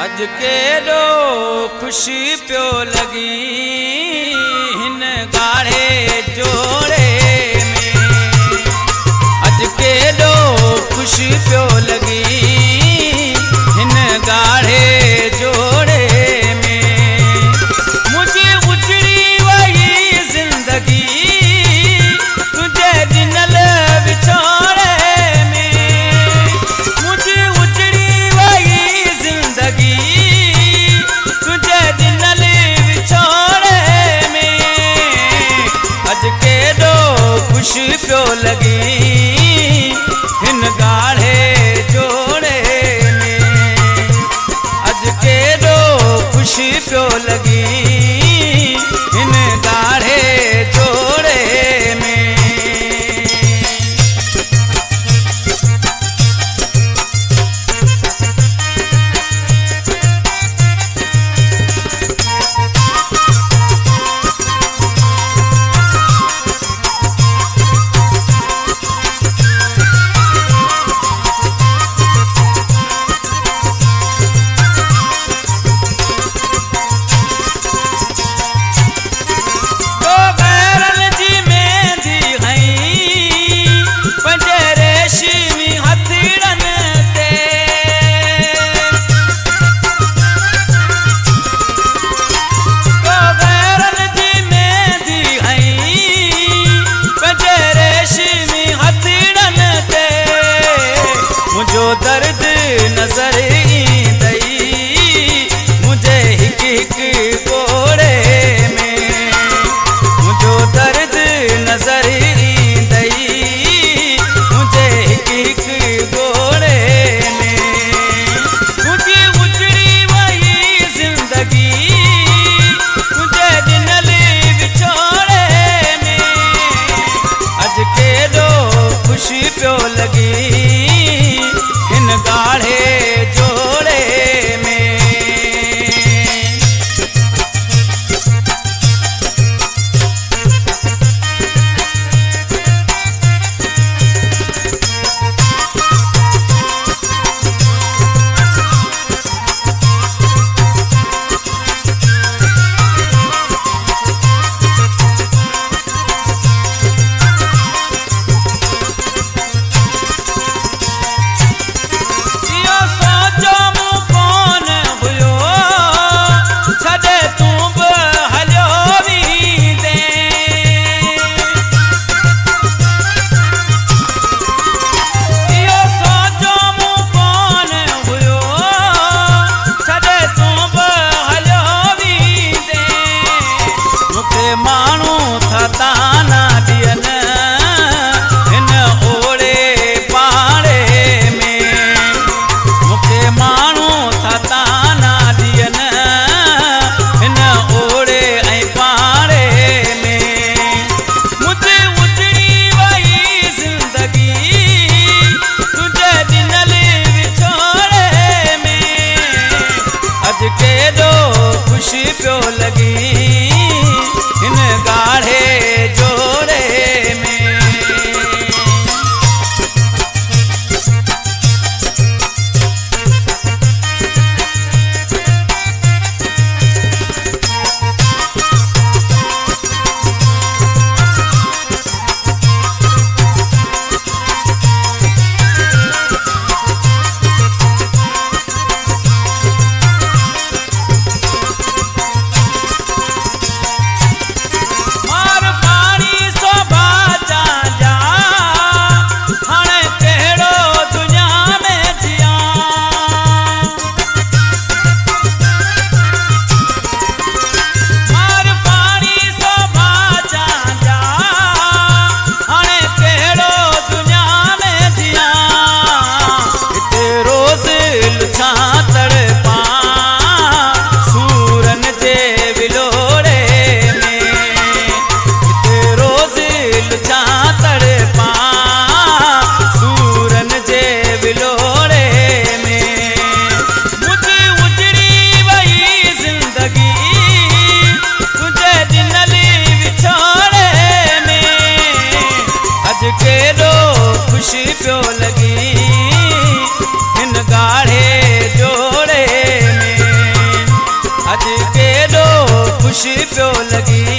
अज केॾो खुशी पियो लगी हिन गाढ़े जोड़े में। अज केॾो खुशी पियो लगी हिन गाढ़े जोड़े में। मुझे उजड़ी वही जिंदगी तुझे दिनल बिछोड़े में। मुझे उजड़ी वही जिंदगी तुझे दिनल बिछोड़े में। अज केॾो खुशी पियो लगी हिन गाढ़े जोड़े में। अज केॾो खुशी पियो लगी हिन गाढ़े जोड़े में। दर्द नजर ईंदई मुझे हिक हिक कोड़े में। मुझो दर्द नजर ईंदई मुझे हिक हिक कोड़े में। मुझे उजड़ी वही जिंदगी तुझे दिनल बिछोड़े में। अज केॾो खुशी पियो लगी हिन गाढ़े जोड़े में। मानू थताना दियन हिन ओड़े पाड़े में। मुखे मानू थताना दियन हिन ओड़े ऐं पाड़े में। मुझे उजड़ी वही जिंदगी तुझे दिनल बिछोड़े में। अज केॾो खुशी पियो लगी हिन गाढ़े जोड़े में। ॾींहुं